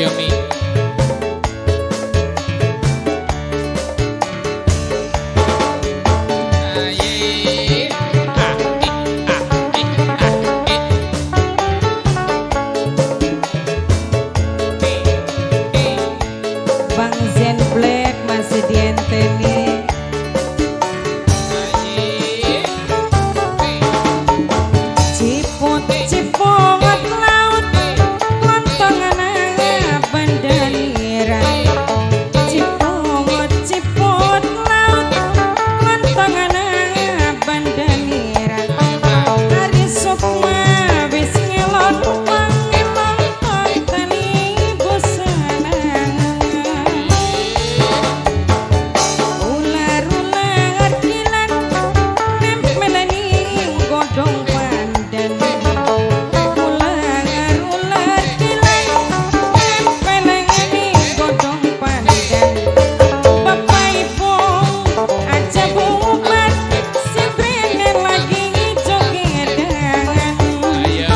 Yomi. Bang Zen Black masih dienteni. Ciput ciput laut lontongan bandaniran. Ciput ciput laut lontongan bandaniran. Hari sukma wis ngelon pangelon tani busana. Ular-ular kilan nempelani godong pandan. Ular-ular kilan nempelani godong pandan. Bapak Ibu aja bubar, si Brenen lagi jogedan. Ayo,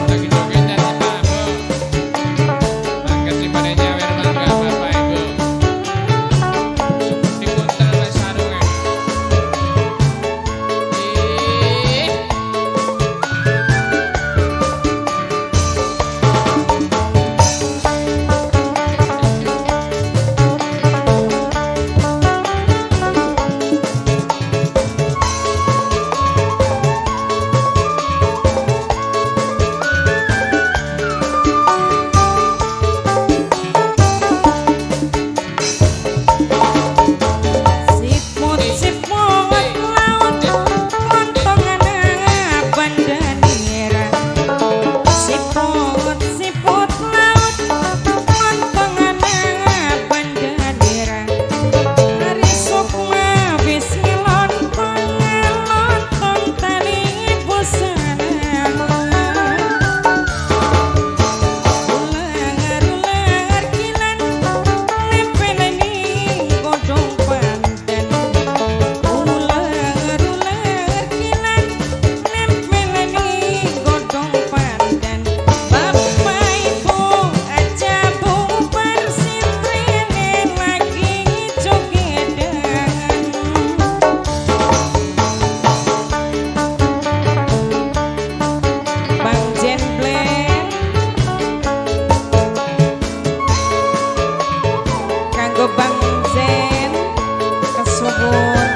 lagi jogetan si Pak Bu. Mangga si pada nyawer mangga Bapak Ibu. Dipunten wis sarunge. Siput siput laut lontongan bandaniran. Siput siput laut lontongan bandaniran. Hari sukma wis ngelon pangelon tani busana. Ular-ular kilan nempelani godong pandan. Ular-ular kilan nempelani godong pandan. Bapak Ibu aja bubar, si Brenen lagi jogedan. Bang Zen Black kanggo Bang Zen kesuwun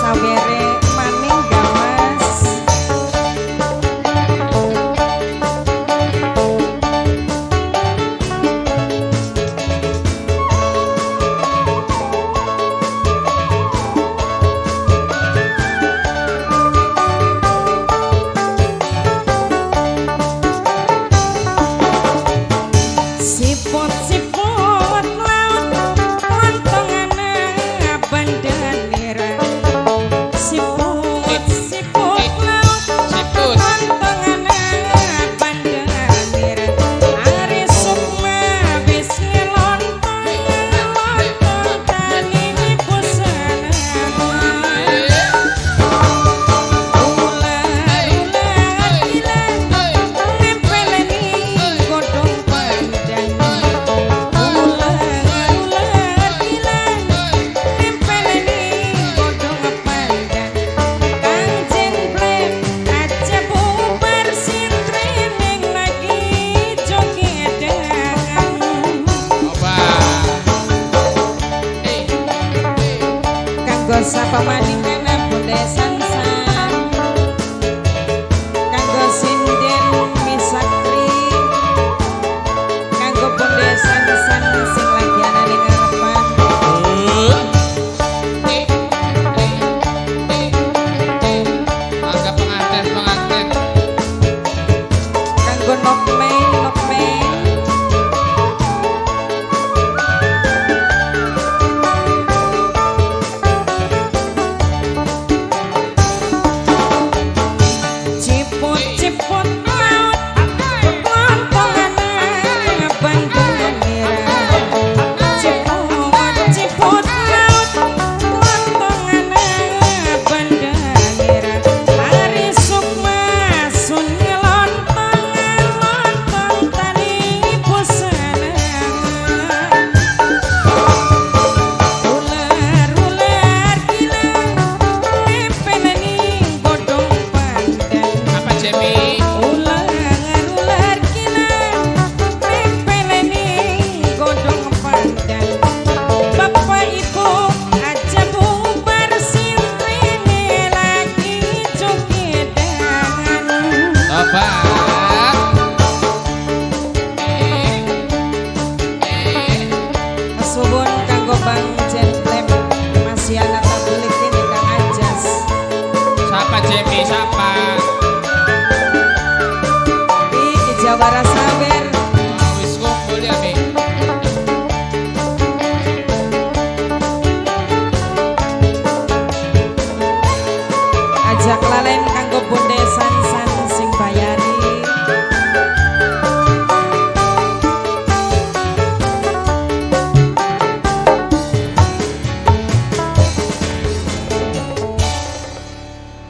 sawere maning gamas. Siput siput laut lontongan bandaniran. Siput siput laut Siput. lontongan bandaniran. Hari sukma wis ngelon pangelon tani busana. Ular-ular kilan nempelani godong pandan. Jawa Rasa